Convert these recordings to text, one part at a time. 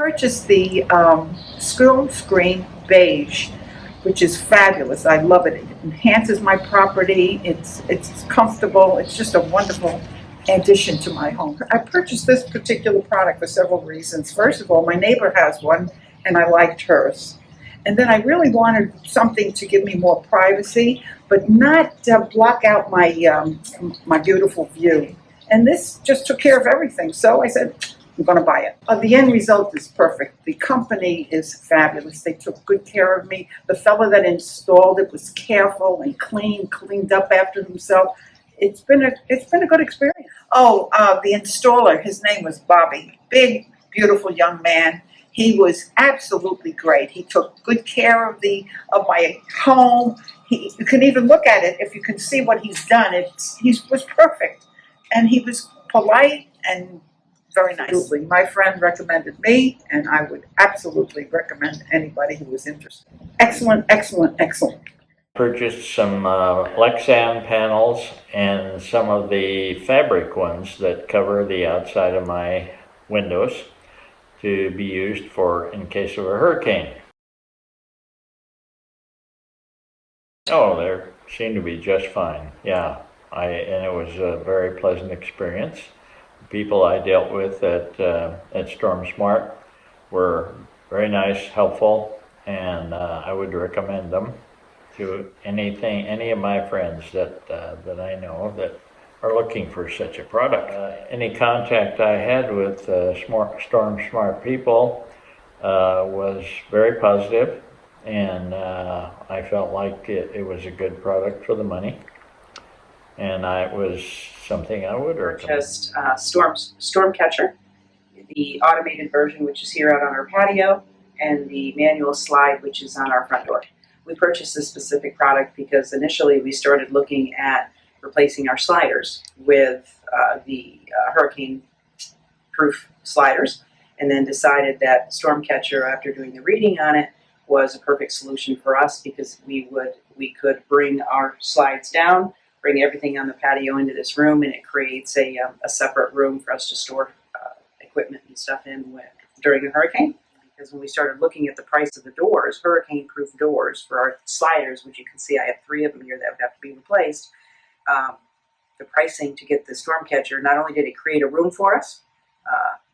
Purchased the Storm Screen Beige, which is fabulous. I love it. It enhances my property. It's comfortable. It's just a wonderful addition to my home. I purchased this particular product for several reasons. First of all, my neighbor has one, and I liked hers. And then I really wanted something to give me more privacy, but not block out my beautiful view. And this just took care of everything. So I said, I'm going to buy it. The end result is perfect. The company is fabulous. They took good care of me. The fellow that installed it was careful and cleaned up after himself. It's been a good experience. Oh, the installer, his name was Bobby. Big, beautiful young man. He was absolutely great. He took good care of my home. You can even look at it if you can see what he's done. He was perfect, and he was polite and very nice. Absolutely. My friend recommended me, and I would absolutely recommend anybody who was interested. Excellent, excellent, excellent. Purchased some Lexan panels and some of the fabric ones that cover the outside of my windows to be used in case of a hurricane. Oh, they seem to be just fine. Yeah, and it was a very pleasant experience. The people I dealt with at Storm Smart were very nice, helpful, and I would recommend them to any of my friends that I know of that are looking for such a product. Any contact I had with Storm Smart people was very positive, and I felt like it was a good product for the money, and it was something I would recommend. Just Storm Catcher, the automated version, which is here out on our patio, and the manual slide, which is on our front door. We purchased this specific product because initially we started looking at replacing our sliders with the hurricane-proof sliders, and then decided that Storm Catcher, after doing the reading on it, was a perfect solution for us because we could bring our slides down, bring everything on the patio into this room, and it creates a separate room for us to store equipment and stuff in during a hurricane. Because when we started looking at the price of the doors, hurricane-proof doors for our sliders, which you can see I have 3 of them here that would have to be replaced, the pricing to get the Storm Catcher, not only did it create a room for us,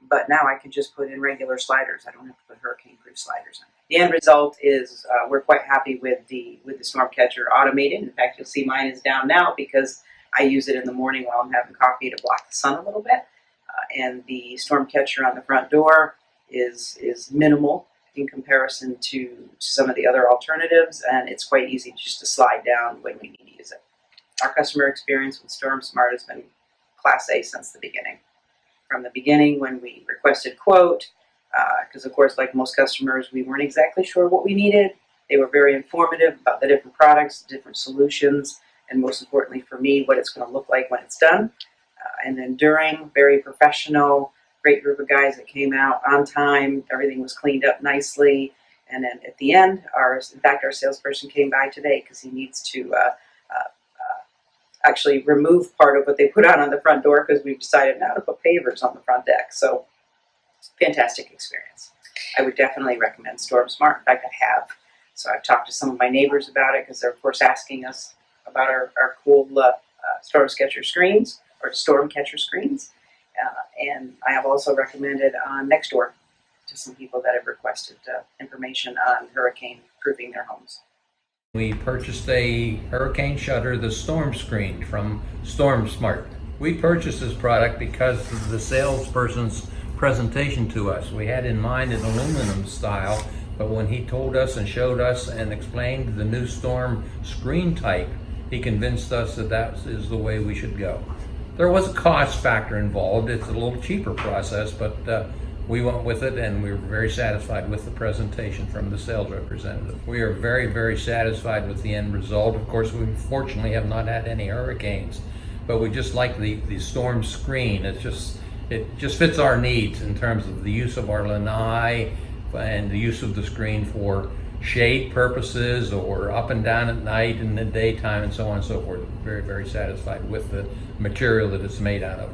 but now I can just put in regular sliders. I don't have to put hurricane-proof sliders in. The end result is we're quite happy with the Storm Catcher automated. In fact, you'll see mine is down now because I use it in the morning while I'm having coffee to block the sun a little bit. And the Storm Catcher on the front door is minimal in comparison to some of the other alternatives, and it's quite easy just to slide down when we need to use it. Our customer experience with Storm Smart has been Class A since the beginning. From the beginning when we requested quote, because of course, like most customers, we weren't exactly sure what we needed. They were very informative about the different products, different solutions, and most importantly for me, what it's going to look like when it's done. And then during, very professional, great group of guys that came out on time. Everything was cleaned up nicely. And then at the end, our salesperson came by today because he needs to actually remove part of what they put on the front door because we've decided now to put pavers on the front deck. So, fantastic experience. I would definitely recommend Storm Smart. In fact, I have. So I've talked to some of my neighbors about it because they're, of course, asking us about our cool Storm Catcher screens or Storm Catcher screens. And I have also recommended on Nextdoor to some people that have requested information on hurricane proofing their homes. We purchased a hurricane shutter, the Storm Screen from Storm Smart. We purchased this product because of the salesperson's presentation to us. We had in mind an aluminum style, but when he told us and showed us and explained the new Storm Screen type, he convinced us that that is the way we should go. There was a cost factor involved. It's a little cheaper process, but we went with it, and we were very satisfied with the presentation from the sales representative. We are very, very satisfied with the end result. Of course, we fortunately have not had any hurricanes, but we just like the Storm Screen. It just fits our needs in terms of the use of our lanai and the use of the screen for shade purposes or up and down at night in the daytime and so on and so forth. Very, very satisfied with the material that it's made out of.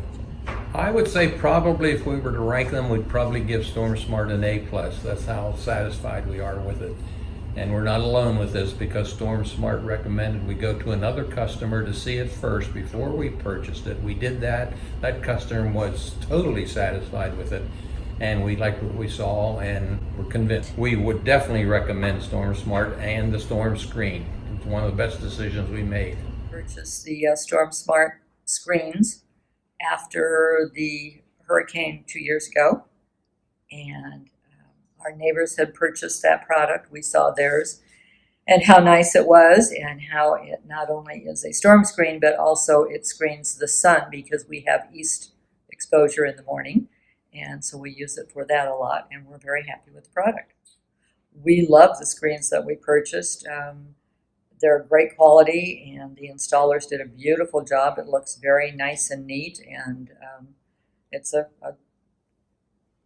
I would say probably if we were to rank them, we'd probably give Storm Smart an A+. That's how satisfied we are with it. And we're not alone with this, because Storm Smart recommended we go to another customer to see it first before we purchased it. We did that. That customer was totally satisfied with it, and we liked what we saw, and we're convinced. We would definitely recommend Storm Smart and the Storm Screen. It's one of the best decisions we made. Purchased the Storm Smart screens after the hurricane 2 years ago, and our neighbors had purchased that product. We saw theirs and how nice it was, and how it not only is a storm screen, but also it screens the sun, because we have east exposure in the morning, and so we use it for that a lot, and we're very happy with the product. We love the screens that we purchased. They're great quality, and the installers did a beautiful job. It looks very nice and neat, and it's a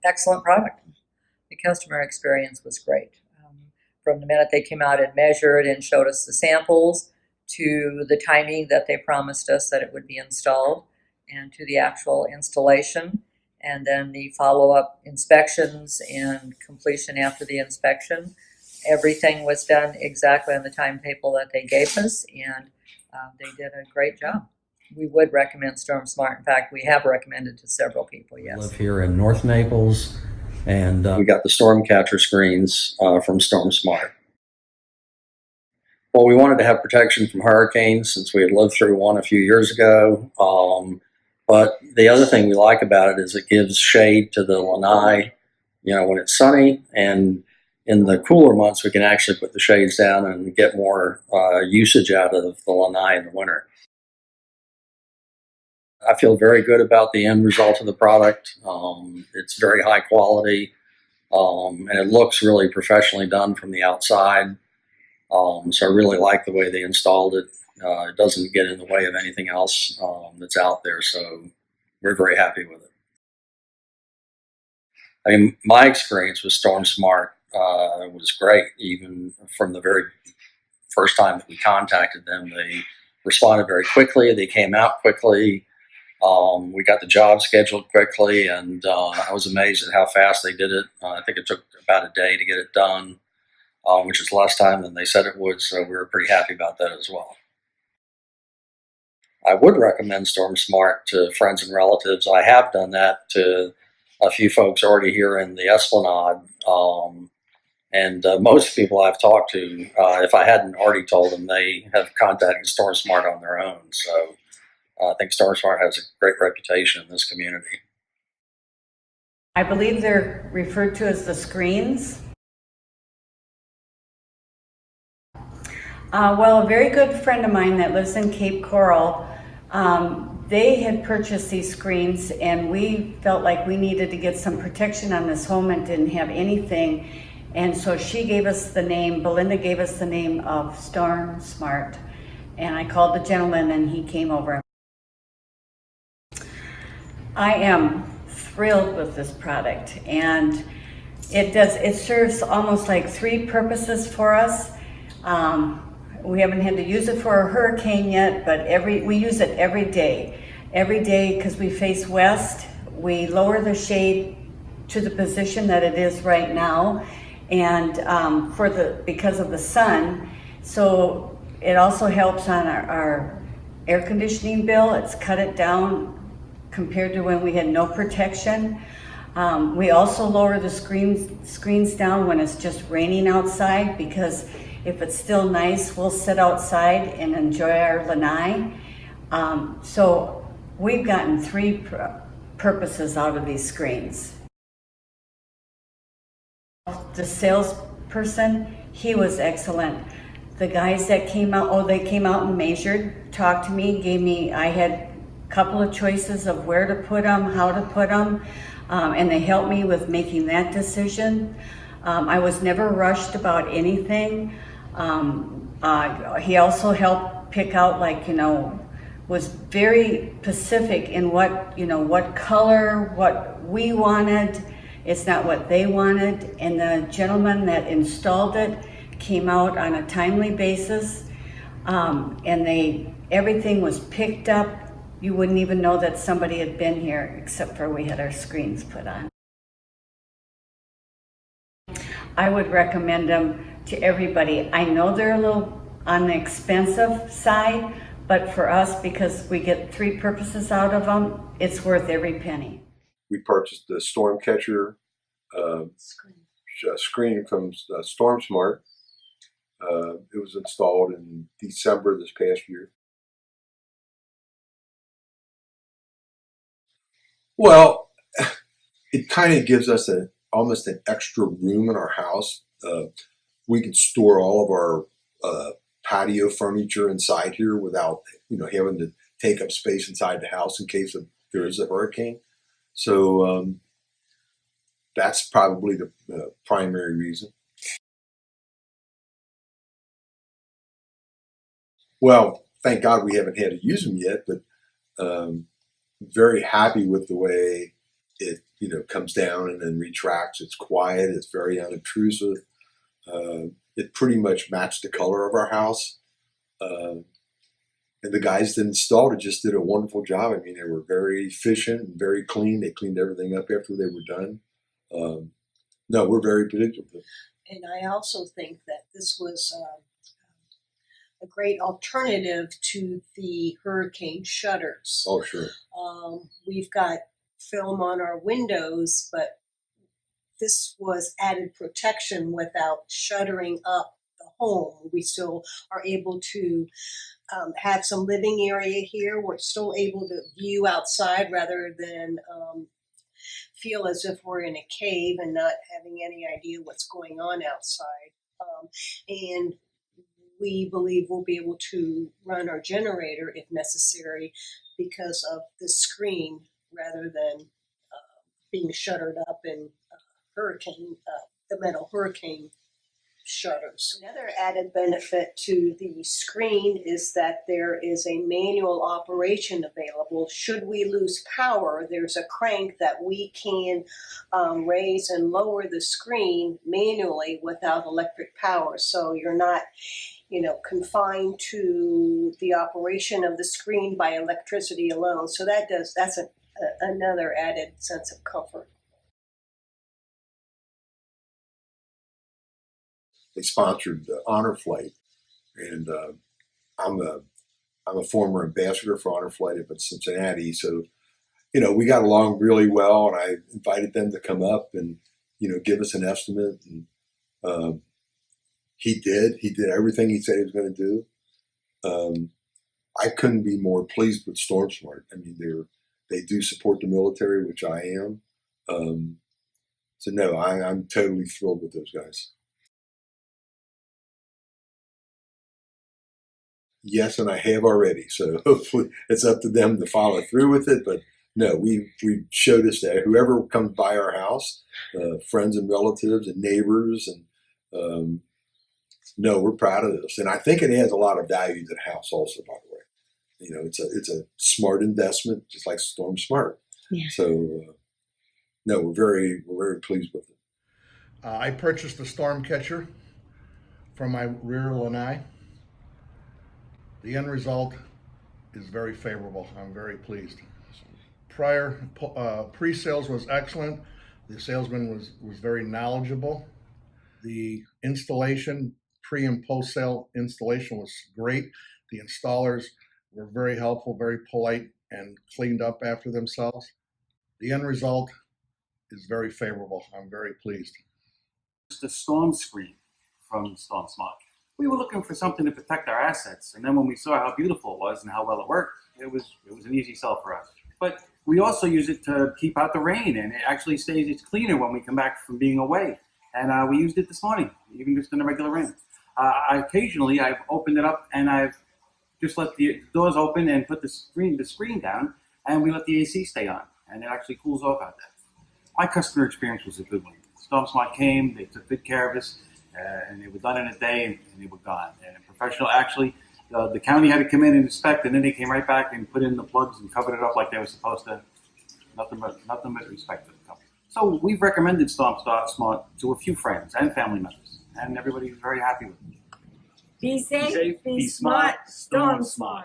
excellent product. The customer experience was great. From the minute they came out and measured and showed us the samples, to the timing that they promised us that it would be installed, and to the actual installation, and then the follow-up inspections and completion after the inspection. Everything was done exactly on the timetable that they gave us, and they did a great job. We would recommend Storm Smart. In fact, we have recommended to several people, yes. I live here in North Naples, and we got the storm catcher screens from Storm Smart. Well, we wanted to have protection from hurricanes since we had lived through one a few years ago. But the other thing we like about it is it gives shade to the lanai, when it's sunny, and in the cooler months, we can actually put the shades down and get more usage out of the lanai in the winter. I feel very good about the end result of the product. It's very high quality, and it looks really professionally done from the outside. So I really like the way they installed it. It doesn't get in the way of anything else that's out there, so we're very happy with it. I mean, my experience with Storm Smart was great. Even from the very first time that we contacted them, they responded very quickly. They came out quickly. We got the job scheduled quickly, and I was amazed at how fast they did it. I think it took about a day to get it done, which is less time than they said it would, so we were pretty happy about that as well. I would recommend Storm Smart to friends and relatives. I have done that to a few folks already here in the Esplanade, and most people I've talked to, if I hadn't already told them, they have contacted Storm Smart on their own. So I think Storm Smart has a great reputation in this community. I believe they're referred to as the screens. Well, a very good friend of mine that lives in Cape Coral, they had purchased these screens, and we felt like we needed to get some protection on this home and didn't have anything. And so she gave us the name, Belinda gave us the name of Storm Smart. And I called the gentleman, and he came over. I am thrilled with this product, and it serves almost like three purposes for us. We haven't had to use it for a hurricane yet, but we use it every day. Every day, because we face west, we lower the shade to the position that it is right now, and because of the sun. So it also helps on our air conditioning bill. It's cut it down compared to when we had no protection. We also lower the screens down when it's just raining outside, because if it's still nice, we'll sit outside and enjoy our lanai. So we've gotten three purposes out of these screens. The salesperson, he was excellent. The guys that came out, they came out and measured, talked to me, I had a couple of choices of where to put them, how to put them, and they helped me with making that decision. I was never rushed about anything. He also helped pick out, was very specific in what color, what we wanted. It's not what they wanted. And the gentleman that installed it came out on a timely basis. And everything was picked up You wouldn't even know that somebody had been here except for we had our screens put on. I would recommend them to everybody. I know they're a little on the expensive side, but for us, because we get 3 purposes out of them, it's worth every penny. We purchased the Storm Catcher screen from Storm Smart. It was installed in December this past year. Well, it kind of gives us almost an extra room in our house. We can store all of our patio furniture inside here without having to take up space inside the house in case there is a hurricane. So that's probably the primary reason. Well, thank God we haven't had to use them yet, but very happy with the way it comes down and then retracts. It's quiet. It's very unobtrusive. It pretty much matched the color of our house. And the guys that installed it just did a wonderful job. I mean, they were very efficient and very clean. They cleaned everything up after they were done. No, we're very pleased with it. And I also think that this was a great alternative to the hurricane shutters. Oh, sure. We've got film on our windows, but this was added protection without shuttering up the home. We still are able to have some living area here. We're still able to view outside rather than feel as if we're in a cave and not having any idea what's going on outside. And we believe we'll be able to run our generator if necessary because of the screen rather than being shuttered up in the metal hurricane shutters. Another added benefit to the screen is that there is a manual operation available. Should we lose power, there's a crank that we can raise and lower the screen manually without electric power. So you're not confined to the operation of the screen by electricity alone. So that's another added sense of comfort. They sponsored the Honor Flight, and I'm a former ambassador for Honor Flight up in Cincinnati. So, we got along really well, and I invited them to come up and give us an estimate. And he did everything he said he was going to do. I couldn't be more pleased with Storm Smart. I mean, they do support the military, which I am. So no, I'm totally thrilled with those guys. Yes, and I have already. So hopefully it's up to them to follow through with it. But no, we show this to whoever comes by our house, friends and relatives and neighbors, and no, we're proud of this. And I think it adds a lot of value to the house also, by the way. It's a smart investment, just like Storm Smart. Yeah. So no, we're very pleased with it. I purchased the Storm Catcher from my rear lanai. The end result is very favorable. I'm very pleased. Pre-sales was excellent. The salesman was very knowledgeable. The installation, pre and post-sale installation was great. The installers were very helpful, very polite, and cleaned up after themselves. The end result is very favorable. I'm very pleased. The storm screen from Storm Smart. We were looking for something to protect our assets, and then when we saw how beautiful it was and how well it worked, it was an easy sell for us. But we also use it to keep out the rain, and it actually it's cleaner when we come back from being away. And we used it this morning, even just in the regular rain. Occasionally, I've opened it up and I've just let the doors open and put the screen down, and we let the AC stay on, and it actually cools off out there. My customer experience was a good one. Storm Smart came, they took good care of us, and they were done in a day, and they were gone. And professional, actually, the county had to come in and inspect, and then they came right back and put in the plugs and covered it up like they were supposed to. Nothing but respect for the company. So we've recommended Storm Smart to a few friends and family members, and everybody was very happy with it. Be safe, be smart, Storm Smart.